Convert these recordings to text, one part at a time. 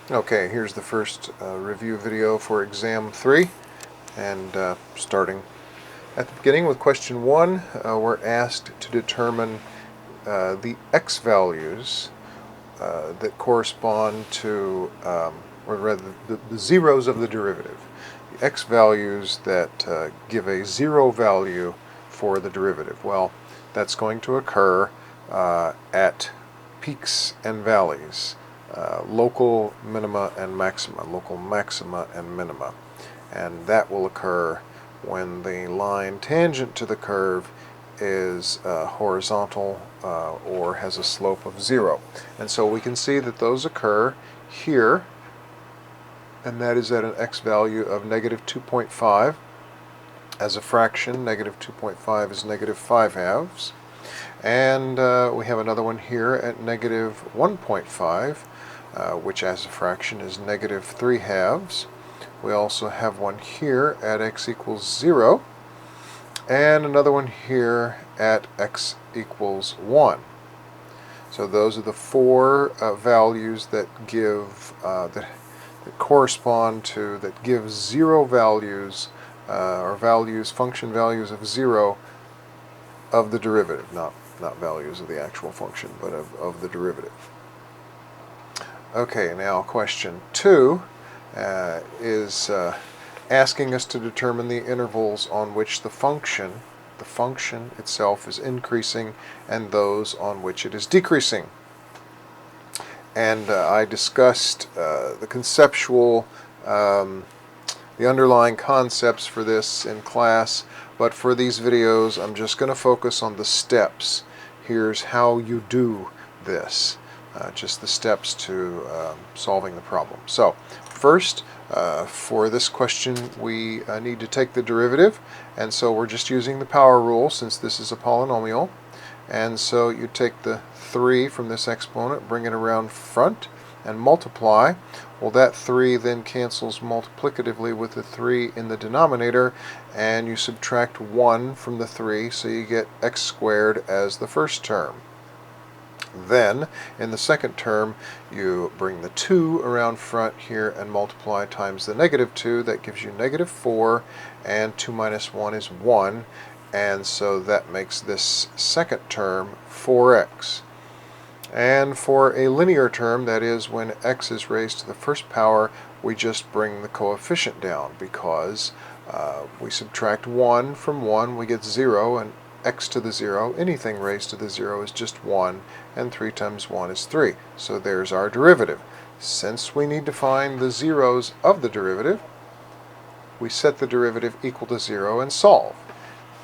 Okay, here's the first review video for exam 3, and starting at the beginning with question 1, we're asked to determine the x values that correspond to, or rather the zeros of the derivative. The x values that give a zero value for the derivative. Well, that's going to occur at peaks and valleys. Local minima and maxima, local maxima and minima. And that will occur when the line tangent to the curve is horizontal or has a slope of 0. And so we can see that those occur here, and that is at an x value of negative 2.5. As a fraction, negative 2.5 is negative 5 halves. And we have another one here at negative 1.5, which as a fraction is negative 3 halves. We also have one here at x equals 0, and another one here at x equals 1. So those are the four values that give that correspond to, that give zero values, or values, function values of 0 of the derivative, not values of the actual function, but of the derivative. Okay, now question 2 is asking us to determine the intervals on which the function itself is increasing and those on which it is decreasing. And I discussed the conceptual, the underlying concepts for this in class, but for these videos I'm just going to focus on the steps. Here's how you do this. Just the steps to solving the problem. So first, for this question we need to take the derivative, and so we're just using the power rule since this is a polynomial. And so you take the 3 from this exponent, bring it around front, and multiply. Well, that 3 then cancels multiplicatively with the 3 in the denominator, and you subtract 1 from the 3, so you get x squared as the first term. Then, in the second term, you bring the 2 around front here and multiply times the negative 2. That gives you negative 4, and 2 minus 1 is 1, and so that makes this second term 4x. And for a linear term, that is when x is raised to the first power, we just bring the coefficient down, because we subtract 1 from 1, we get 0, and x to the 0, anything raised to the 0 is just 1, and 3 times 1 is 3. So there's our derivative. Since we need to find the zeros of the derivative, we set the derivative equal to 0 and solve.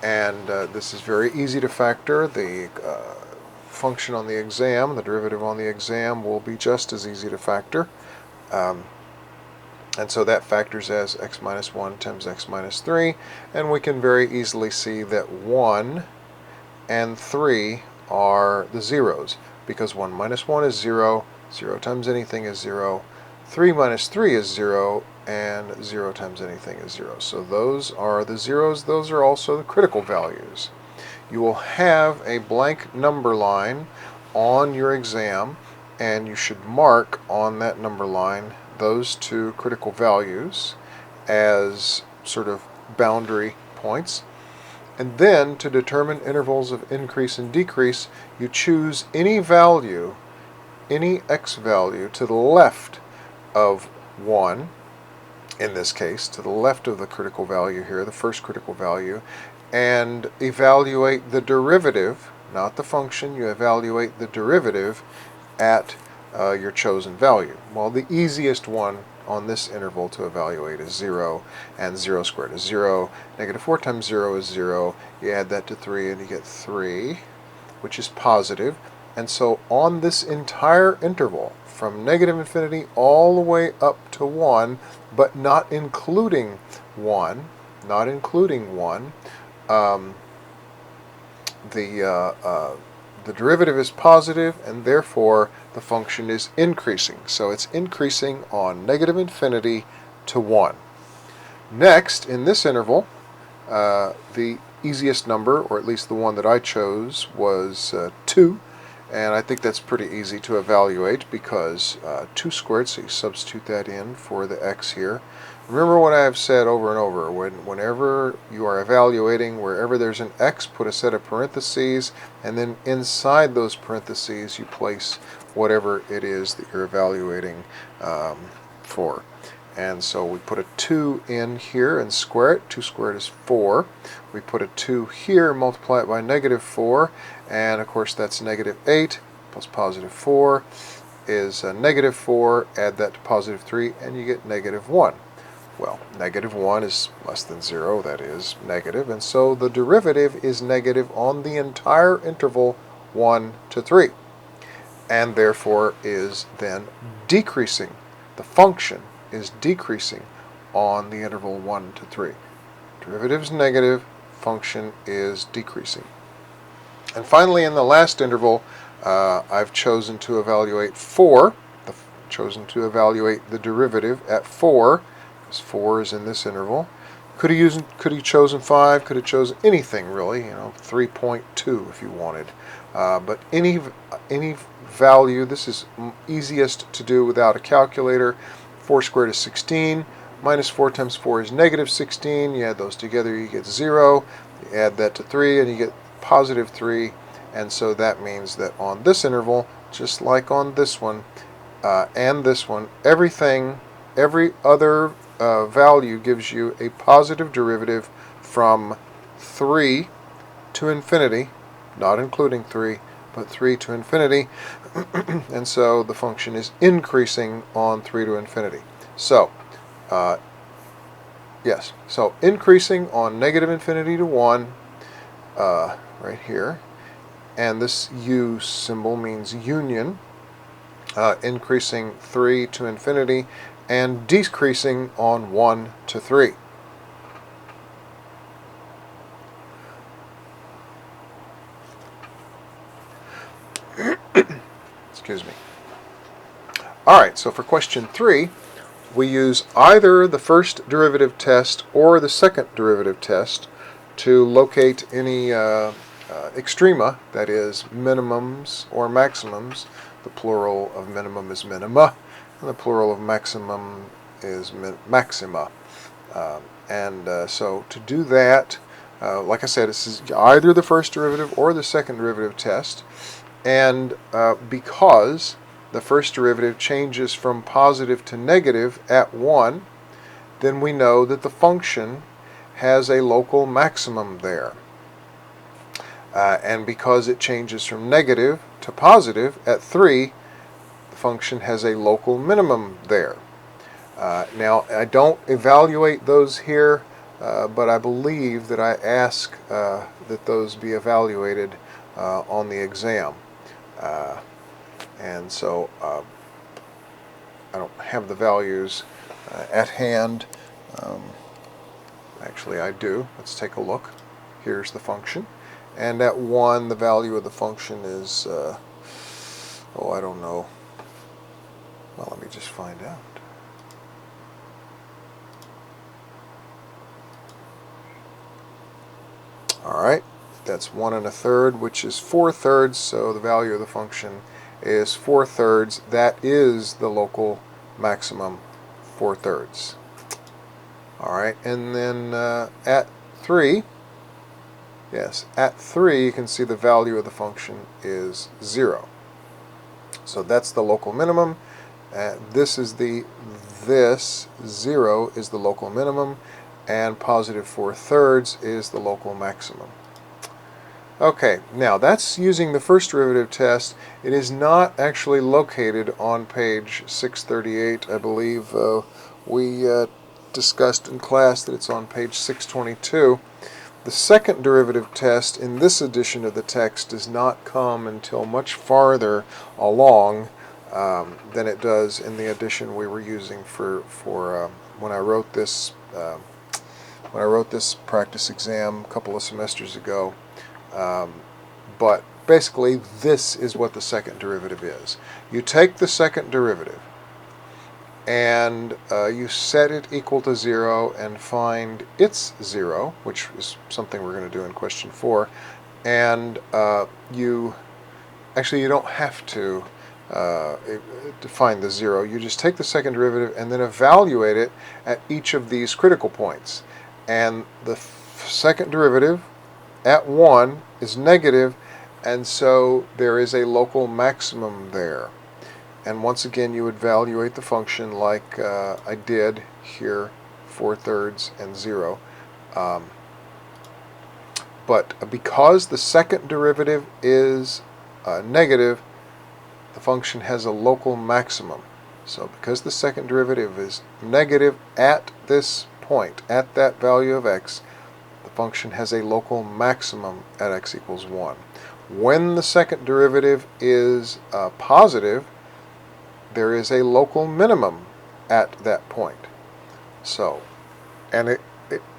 And this is very easy to factor. The function on the exam, the derivative on the exam, will be just as easy to factor. And so that factors as x minus 1 times x minus 3, and we can very easily see that 1 and 3 are the zeros, because 1 minus 1 is 0, 0 times anything is 0, 3 minus 3 is 0, and 0 times anything is 0. So those are the zeros. Those are also the critical values. You will have a blank number line on your exam, and you should mark on that number line those two critical values as sort of boundary points. And then, to determine intervals of increase and decrease, you choose any value, any x value to the left of 1, in this case, to the left of the critical value here, the first critical value, and evaluate the derivative, not the function, you evaluate the derivative at your chosen value. Well, the easiest one on this interval to evaluate is 0, and 0 squared is 0. Negative 4 times 0 is 0. You add that to 3 and you get 3, which is positive. And so on this entire interval, from negative infinity all the way up to 1, but not including 1, the derivative is positive, and therefore the function is increasing. So it's increasing on negative infinity to 1. Next, in this interval, the easiest number, or at least the one that I chose, was 2. And I think that's pretty easy to evaluate because 2 squared, so you substitute that in for the x here. Remember what I've said over and over, whenever you are evaluating, wherever there's an x, put a set of parentheses, and then inside those parentheses you place whatever it is that you're evaluating for. And so we put a 2 in here and square it. 2 squared is 4. We put a 2 here, multiply it by -4, and of course that's -8 plus +4 is -4. Add that to +3 and you get -1. Well, -1 is less than 0, that is negative, and so the derivative is negative on the entire interval 1 to 3, and therefore is then decreasing. The function is decreasing on the interval 1 to 3. Derivative is negative, function is decreasing. And finally, in the last interval, I've chosen to evaluate 4, chosen to evaluate the derivative at 4, because 4 is in this interval. Could have chosen 5, could have chosen anything really, 3.2 if you wanted. But any value, this is easiest to do without a calculator. 4 squared is 16, minus 4 times 4 is -16, you add those together, you get 0, you add that to 3, and you get +3, and so that means that on this interval, just like on this one, and this one, every other value gives you a positive derivative from 3 to infinity, not including 3, but 3 to infinity, and so the function is increasing on 3 to infinity. So, yes, so increasing on -infinity to 1, right here, and this U symbol means union, increasing 3 to infinity, and decreasing on 1 to 3. Excuse me. Alright, so for question 3, we use either the first derivative test or the second derivative test to locate any extrema, that is, minimums or maximums. The plural of minimum is minima, and the plural of maximum is maxima. So to do that, like I said, this is either the first derivative or the second derivative test. And because the first derivative changes from positive to negative at 1, then we know that the function has a local maximum there. And because it changes from negative to positive at 3, the function has a local minimum there. Now, I don't evaluate those here, but I believe that I ask that those be evaluated on the exam. And so I don't have the values at hand. Actually, I do. Let's take a look. Here's the function. And at 1, the value of the function is, I don't know. Well, let me just find out. Alright, that's 1 1/3, which is 4/3, so the value of the function is 4/3. That is the local maximum, 4/3. Alright, and then at 3, yes, at 3 you can see the value of the function is 0. So that's the local minimum. This 0 is the local minimum, and positive 4/3 is the local maximum. Okay, now that's using the first derivative test. It is not actually located on page 638. I believe we discussed in class that it's on page 622. The second derivative test in this edition of the text does not come until much farther along than it does in the edition we were using for when I wrote this practice exam a couple of semesters ago. But basically, this is what the second derivative is. You take the second derivative and you set it equal to 0 and find its 0, which is something we're going to do in question 4, and you actually you don't have to define the 0. You just take the second derivative and then evaluate it at each of these critical points. And the second derivative at 1 is negative, and so there is a local maximum there. And once again, you evaluate the function like I did here, 4/3 and 0. But because the second derivative is negative, the function has a local maximum. So because the second derivative is negative at this point, at that value of x, the function has a local maximum at x equals 1. When the second derivative is positive, there is a local minimum at that point. So, and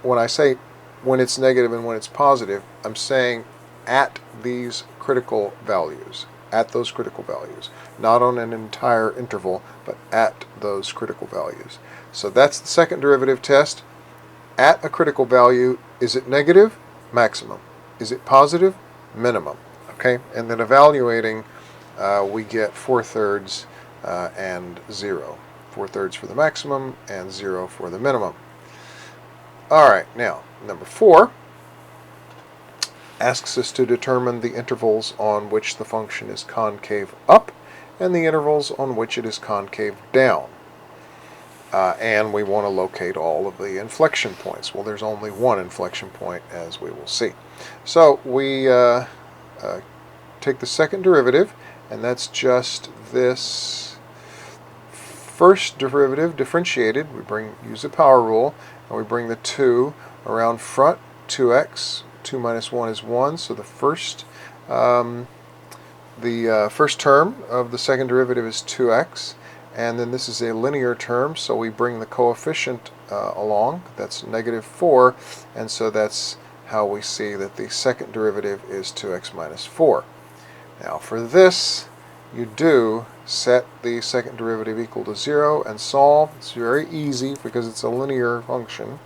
when I say when it's negative and when it's positive, I'm saying at these critical values, at those critical values, not on an entire interval, but at those critical values. So that's the second derivative test. At a critical value, is it negative? Maximum. Is it positive? Minimum. Okay, and then evaluating, we get 4/3 and 0. 4/3 for the maximum and 0 for the minimum. All right, now number 4 asks us to determine the intervals on which the function is concave up and the intervals on which it is concave down. And we want to locate all of the inflection points. Well, there's only one inflection point, as we will see. So we take the second derivative, and that's just this first derivative differentiated. We use the power rule, and we bring the 2 around front. 2x, 2 minus 1 is 1, so the first term of the second derivative is 2x, and then this is a linear term, so we bring the coefficient along. That's -4, and so that's how we see that the second derivative is 2x minus 4. Now for this, you do set the second derivative equal to 0 and solve. It's very easy because it's a linear function.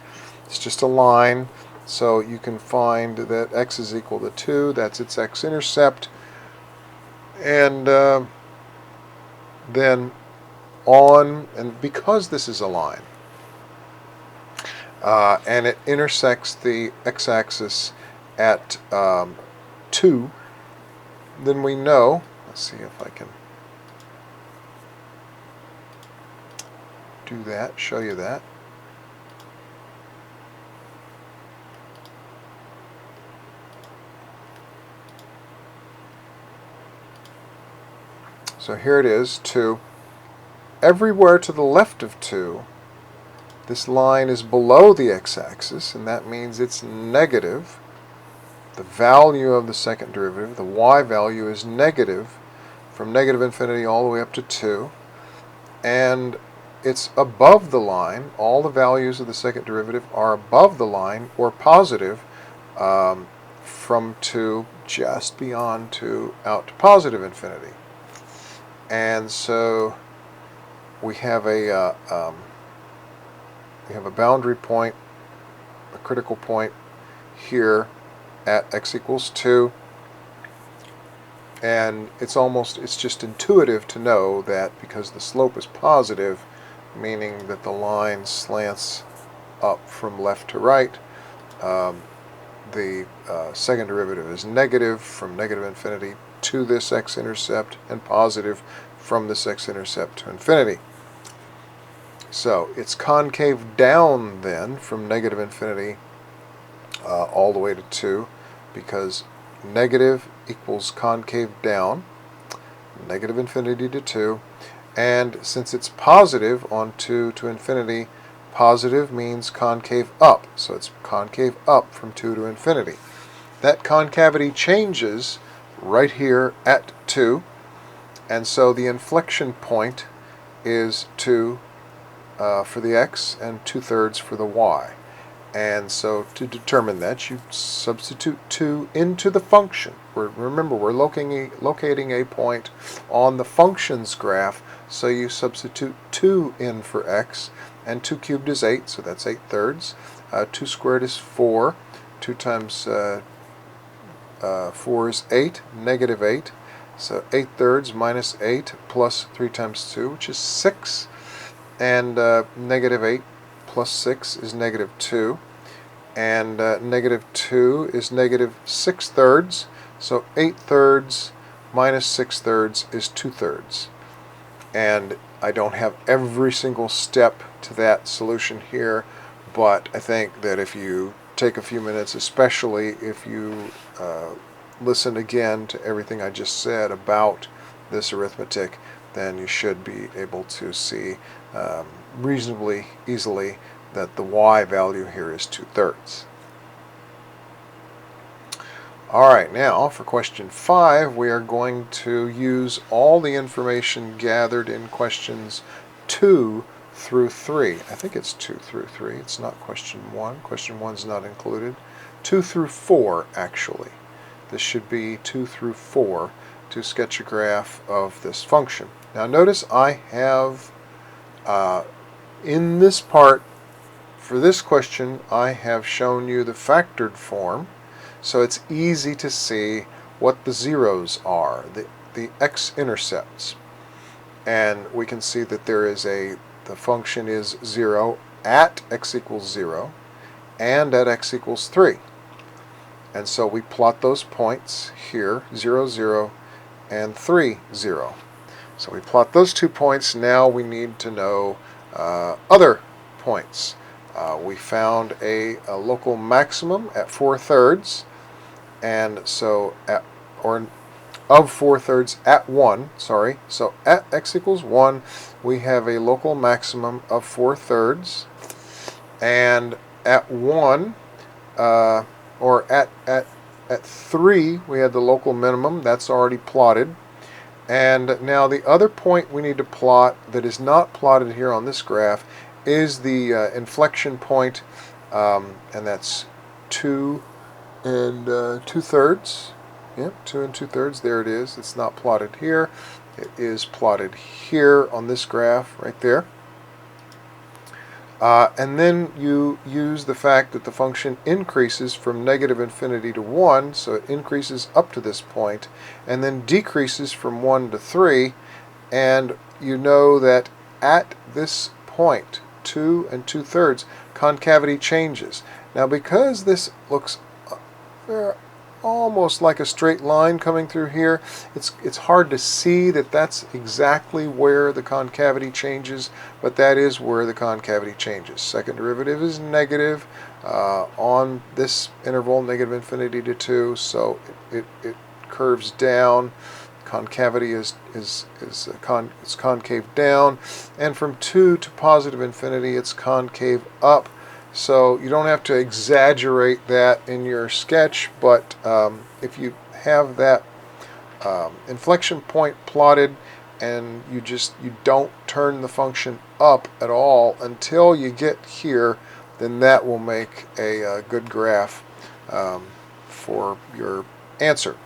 It's just a line, so you can find that x is equal to 2. That's its x-intercept. And then and because this is a line, and it intersects the x-axis at 2, then we know, let's see if I can do that, show you that. So here it is, 2. Everywhere to the left of 2, this line is below the x-axis, and that means it's negative. The value of the second derivative, the y value, is negative from -infinity all the way up to 2. And it's above the line. All the values of the second derivative are above the line or positive from 2 just beyond 2 out to positive infinity. And so we have a boundary point, a critical point here at x equals 2, and it's just intuitive to know that because the slope is positive, meaning that the line slants up from left to right, the second derivative is negative from -infinity to this x-intercept and positive from this x-intercept to infinity. So it's concave down then from -infinity all the way to 2, because negative equals concave down, -infinity to 2, and since it's positive on 2 to infinity, positive means concave up, so it's concave up from 2 to infinity. That concavity changes right here at 2, and so the inflection point is 2 for the x and 2/3 for the y. And so to determine that, you substitute 2 into the function. Remember, we're locating a point on the function's graph, so you substitute 2 in for x, and 2 cubed is 8, so that's 8/3. 2 squared is 4. 2 times 4 is 8, -8. So 8/3 minus 8 plus 3 times 2, which is 6. And negative 8 plus 6 is negative 2. And negative 2 is negative 6/3. So 8/3 minus 6/3 is 2/3. And I don't have every single step to that solution here, but I think that if you take a few minutes, especially if you listen again to everything I just said about this arithmetic, then you should be able to see reasonably easily that the y value here is 2/3. Alright, now for question 5, we are going to use all the information gathered in questions 2 through 3. I think it's 2 through 3. It's not question 1. Question 1 is not included. 2 through 4, actually. This should be 2 through 4 to sketch a graph of this function. Now notice I have, in this part, for this question, I have shown you the factored form, so it's easy to see what the zeros are, the x-intercepts. And we can see that there is the function is 0 at x equals 0 and at x equals 3. And so we plot those points here, 0, 0, and 3, 0. So we plot those 2 points. Now we need to know other points. We found a local maximum at 4/3, and so of 4/3 at 1, sorry. So at x equals 1, we have a local maximum of 4/3, and at 1, or at 3, we had the local minimum. That's already plotted. And now the other point we need to plot that is not plotted here on this graph is the inflection point, and that's 2 and 2/3. Yep, 2 and 2/3. There it is. It's not plotted here. It is plotted here on this graph right there. And then you use the fact that the function increases from negative infinity to 1, so it increases up to this point, and then decreases from 1 to 3, and you know that at this point, 2 and 2/3, concavity changes. Now because this looks almost like a straight line coming through here, it's hard to see that that's exactly where the concavity changes, but that is where the concavity changes. Second derivative is negative on this interval, negative infinity to 2, so it curves down. Concavity is concave down, and from 2 to positive infinity it's concave up. So you don't have to exaggerate that in your sketch, but if you have that inflection point plotted and you don't turn the function up at all until you get here, then that will make a good graph for your answer.